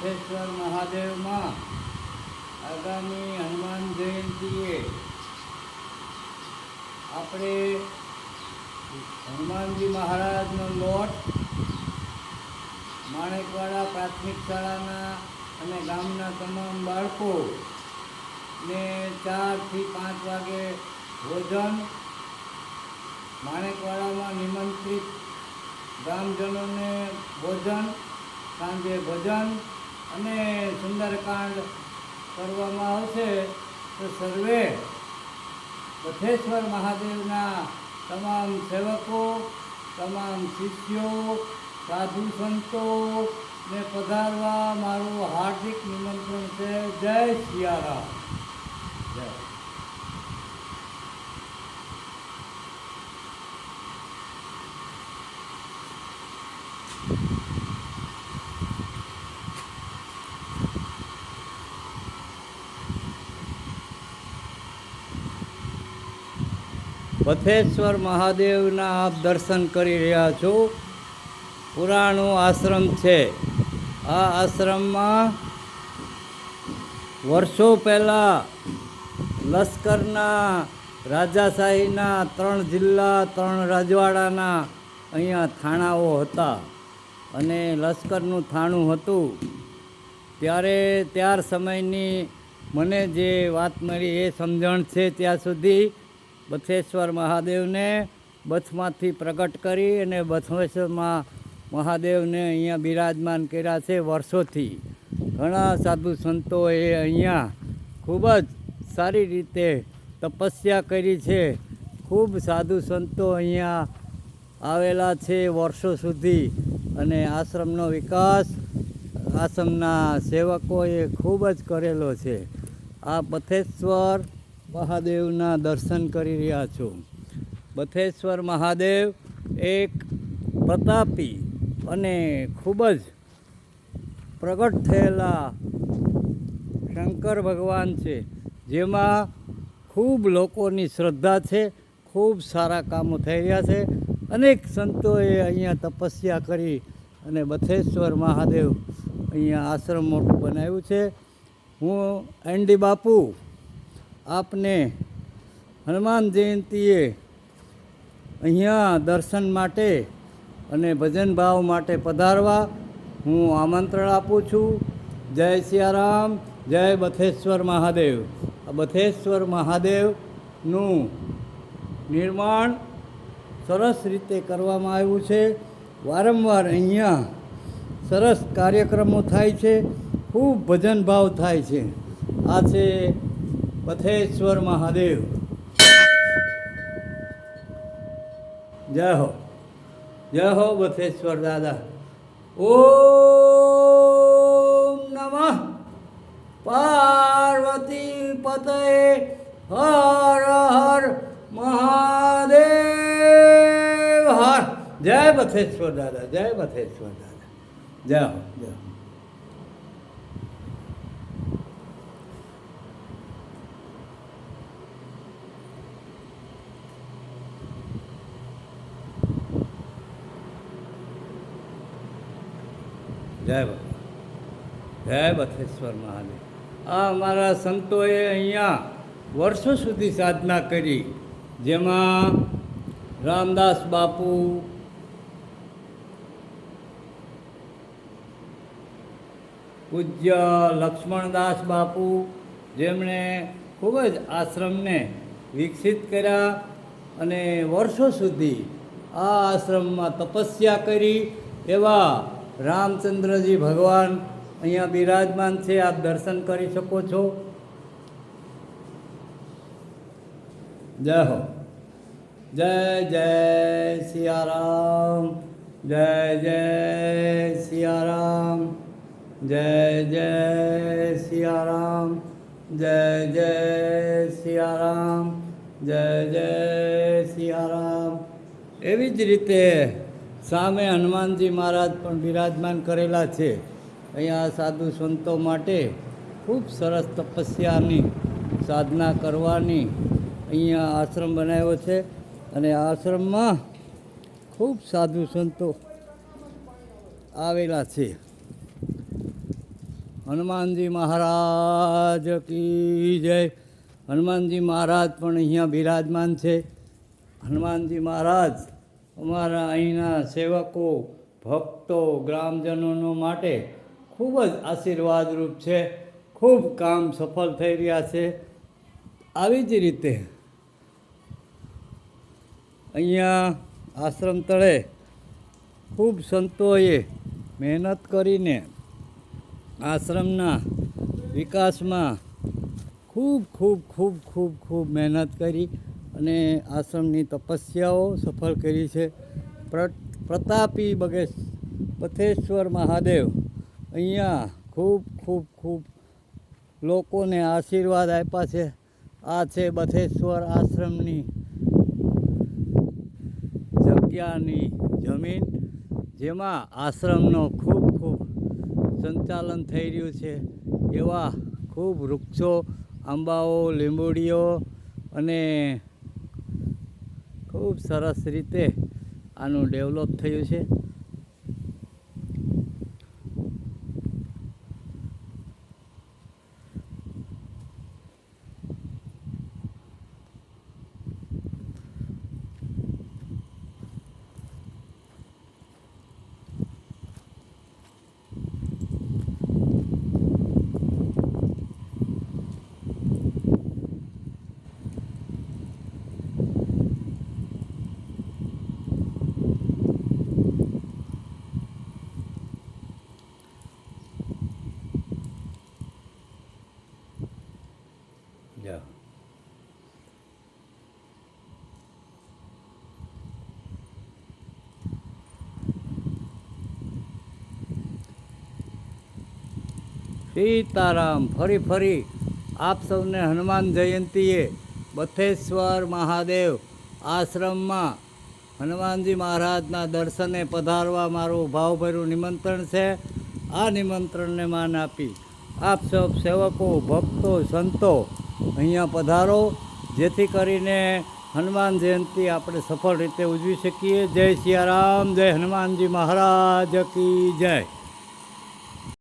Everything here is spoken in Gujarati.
બથેશ્વર મહાદેવમાં આગામી હનુમાન જયંતિએ આપણે હનુમાનજી મહારાજનો લોટ માણેકવાડા પ્રાથમિક શાળાના અને ગામના તમામ બાળકો ને 4 થી 5 વાગે ભોજન, માણેકવાડામાં નિમંત્રિત ગામજનોને ભોજન, સાંજે ભજન અને સુંદરકાંડ કરવામાં આવશે. તો સર્વે બથેશ્વર મહાદેવના તમામ સેવકો, તમામ શિષ્યો, સાધુ સંતો ને પધારવા મારું હાર્દિક નિમંત્રણ છે. જય સિયારામ. જય. બથેશ્વર મહાદેવના આપ દર્શન કરી રહ્યા છો. પુરાણો આશ્રમ છે. આ આશ્રમમાં વર્ષો પહેલાં લશ્કરના રાજાશાહીના 3 જિલ્લા 3 રજવાડાના અહીંયા થાણાઓ હતા અને લશ્કરનું થાણું હતું. ત્યાર સમયની મને જે વાત મળી એ સમજણ છે ત્યાં સુધી બથેશ્વર મહાદેવને બથમાંથી પ્રગટ કરી અને બથેશ્વર મહાદેવને અહીંયા બિરાજમાન કર્યા છે. વર્ષોથી ઘણા સાધુ સંતોએ અહીંયા ખૂબ જ સારી રીતે તપસ્યા કરી છે. ખૂબ સાધુ સંતો અહીંયા આવેલા છે વર્ષો સુધી અને આશ્રમનો વિકાસ આશ્રમના સેવકોએ ખૂબ જ કરેલો છે. આ બથેશ્વર મહાદેવના દર્શન કરી રહ્યા છો. બથેશ્વર મહાદેવ એક પ્રતાપી અને ખૂબ જ પ્રગટ થયેલા શંકર ભગવાન છે, જેમાં ખૂબ લોકોની શ્રદ્ધા છે. ખૂબ સારા કામો થઈ રહ્યા છે. અનેક સંતોએ અહીંયા તપસ્યા કરી અને બથેશ્વર મહાદેવ અહીંયા આશ્રમ મોટું બનાવ્યું છે. હું એનડી બાપુ આપને હનુમાન જયંતિએ અહીંયા દર્શન માટે અને ભજન ભાવ માટે પધારવા હું આમંત્રણ આપું છું. જય સિયારામ. જય બથેશ્વર મહાદેવ. આ બથેશ્વર મહાદેવનું નિર્માણ સરસ રીતે કરવામાં આવ્યું છે. વારંવાર અહીંયા સરસ કાર્યક્રમો થાય છે. ખૂબ ભજન ભાવ થાય છે. આ છે બથેશ્વર મહાદેવ. જય હો, જય હો બથેશ્વર દાદા. ઓમ નમઃ પાર્વતી પતય હર હર મહાદેવ હર. જય બથેશ્વર દાદા. જય બથેશ્વર દાદા. જય હો, જય હો. જય બાબા. જય બથેશ્વર મહાદેવ. આ અમારા સંતોએ અહીંયા વર્ષો સુધી સાધના કરી, જેમાં રામદાસ બાપુ, પૂજ્ય લક્ષ્મણદાસ બાપુ, જેમણે ખૂબ જ આશ્રમને વિકસિત કર્યા અને વર્ષો સુધી આ આશ્રમમાં તપસ્યા કરી એવા રામચંદ્રજી ભગવાન અહીંયા બિરાજમાન છે. આપ દર્શન કરી શકો છો. જય હો. જય જય સિયારામ. જય જય સિયારામ. જય જય સિયારામ. જય જય સિયારામ. જય જય સિયારામ. એવી જ રીતે સામે હનુમાનજી મહારાજ પણ બિરાજમાન કરેલા છે. અહીંયા સાધુ સંતો માટે ખૂબ સરસ તપસ્યાની સાધના કરવાની અહીંયા આશ્રમ બનાવ્યો છે અને આ આશ્રમમાં ખૂબ સાધુ સંતો આવેલા છે. હનુમાનજી મહારાજ કી જય. હનુમાનજી મહારાજ પણ અહીંયા બિરાજમાન છે. હનુમાનજી મહારાજ અમારા અહીંના સેવકો, ભક્તો, ગ્રામજનોનો માટે ખૂબ જ આશીર્વાદરૂપ છે. ખૂબ કામ સફળ થઈ રહ્યા છે. આવી જ રીતે અહીંયા આશ્રમ તળે ખૂબ સંતોએ મહેનત કરીને આશ્રમના વિકાસમાં ખૂબ ખૂબ ખૂબ ખૂબ ખૂબ મહેનત કરી અને આશ્રમની તપસ્યાઓ સફળ કરી છે. પ્રતાપી બથેશ્વર મહાદેવ અહીંયા ખૂબ ખૂબ ખૂબ લોકોને આશીર્વાદ આપ્યા છે. આ છે બથેશ્વર આશ્રમની જગ્યાની જમીન, જેમાં આશ્રમનો ખૂબ ખૂબ સંચાલન થઈ રહ્યું છે. એવા ખૂબ વૃક્ષો, આંબાઓ, લીંબોડીઓ અને ખૂબ સરસ રીતે આનું ડેવલપ થયું છે. Yeah. સીતારામ. ફરી આપ સૌને હનુમાન જયંતીએ બથેશ્વર મહાદેવ આશ્રમમાં હનુમાનજી મહારાજના દર્શને પધારવા મારું ભાવભર્યું નિમંત્રણ છે. આ નિમંત્રણને માન આપી આપ સૌ સેવકો, ભક્તો, સંતો અહીંયા પધારો, જેથી કરીને હનુમાન જયંતી આપણે સફળ રીતે ઉજવી શકીએ. જય સિયારામ. જય હનુમાનજી મહારાજ કી જય.